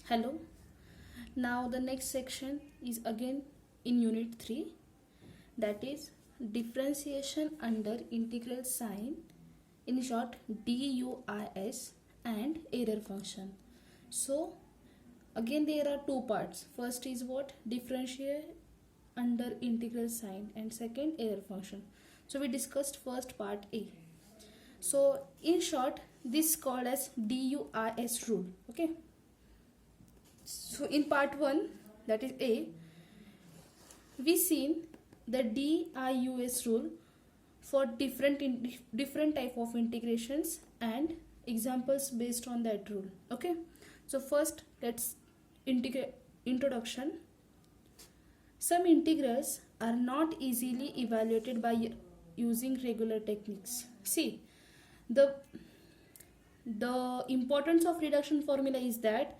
Hello. Now the next section is again in unit 3, that is differentiation under integral sign, in short DUIS, and error function. So again there are two parts. First is what? Differentiate under integral sign, and second error function. So we discussed first part A. So in short this is called as DUIS rule. Okay. So in part 1, that is A, we seen the DIUS rule for different type of integrations and examples based on that rule. Okay. So first let's introduction. Some integrals are not easily evaluated by using regular techniques. See, the importance of reduction formula is that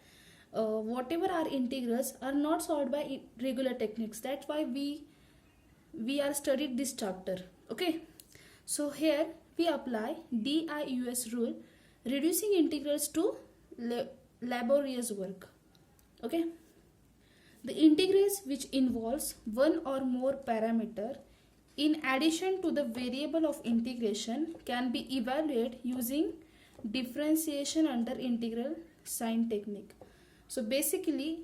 whatever our integrals are not solved by regular techniques. That's why we are studied this chapter. Okay. So here we apply DIUS rule, reducing integrals to laborious work. Okay. The integrals which involves one or more parameter in addition to the variable of integration can be evaluated using differentiation under integral sign technique. So basically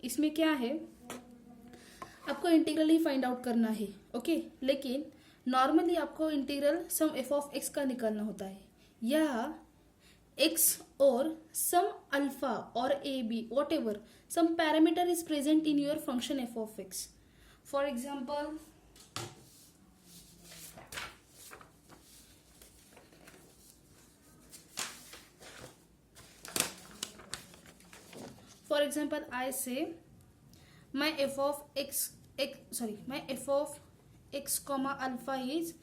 इसमें क्या है, आपको integral ही find out करना है. Okay. लेकिन normally आपको integral sum F of x का निकालना होता है, या एक्स और सम अल्फा और A B whatever some parameter is present in your function f of x. For example I say my f of x comma alpha is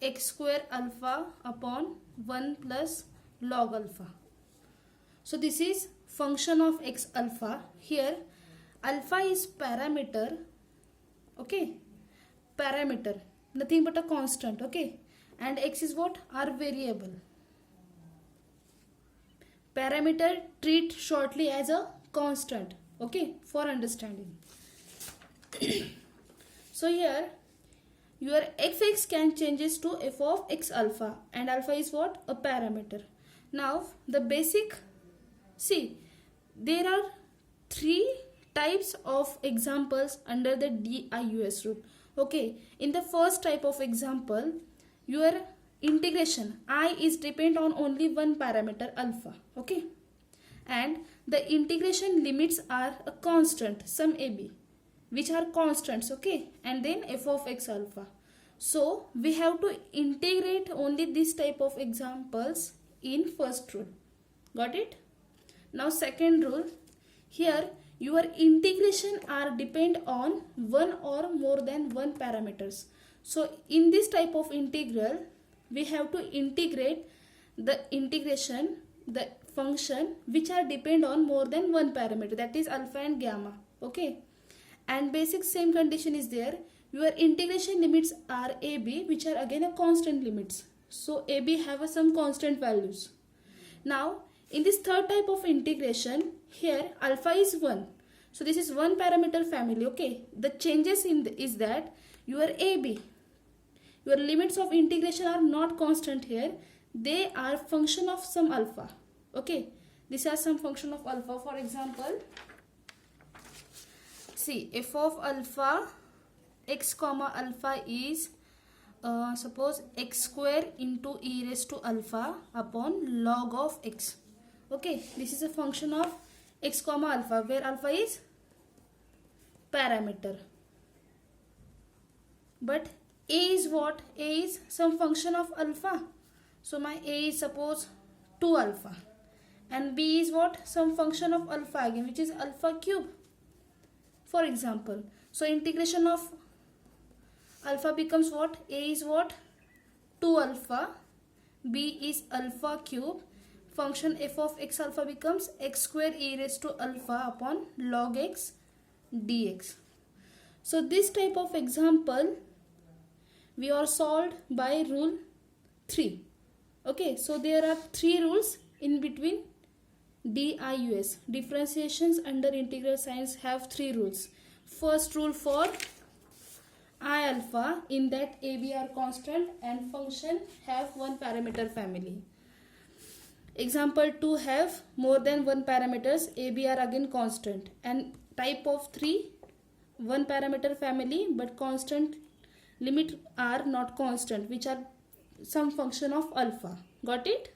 x square alpha upon 1 plus log alpha. So this is function of x alpha. Here alpha is parameter. Okay, parameter, nothing but a constant. Okay, and x is what? Our variable. Parameter treat shortly as a constant. Okay, for understanding. So here your fx can changes to f of x alpha, and alpha is what? A parameter. Now the basic, see, there are 3 types of examples under the DIUS rule. Okay, in the first type of example, your integration I is depend on only one parameter alpha. Okay, and the integration limits are a constant, some AB, which are constants. Okay, and then f of x alpha. So we have to integrate only this type of examples in first rule. Got it? Now second rule, here your integration are depend on one or more than one parameters. So in this type of integral we have to integrate the integration, the function which are depend on more than one parameter, that is alpha and gamma. Okay, and basic same condition is there. Your integration limits are AB, which are again a constant limits. So AB have some constant values. Now in this third type of integration, here alpha is 1. So this is one parameter family. Okay, the changes in is that your AB, your limits of integration are not constant here. They are function of some alpha. Okay, these are some function of alpha. For example, see, f of alpha x comma alpha is suppose x square into e raised to alpha upon log of x. Okay, this is a function of x comma alpha, where alpha is parameter. But a is what? A is some function of alpha. So my a is suppose 2 alpha, and b is what? Some function of alpha again, which is alpha cube. For example, so integration of alpha becomes what? A is what? 2 alpha, b is alpha cube. Function f of x alpha becomes x square e raised to alpha upon log x dx. So this type of example we are solved by rule 3. Okay, so there are 3 rules in between DIUS. Differentiations under integral signs have three rules. First rule for I alpha, in that a, b are constant and function have one parameter family. Example 2 have more than one parameters, a, b are again constant, and type of 3 one parameter family but constant limit are not constant, which are some function of alpha. Got it?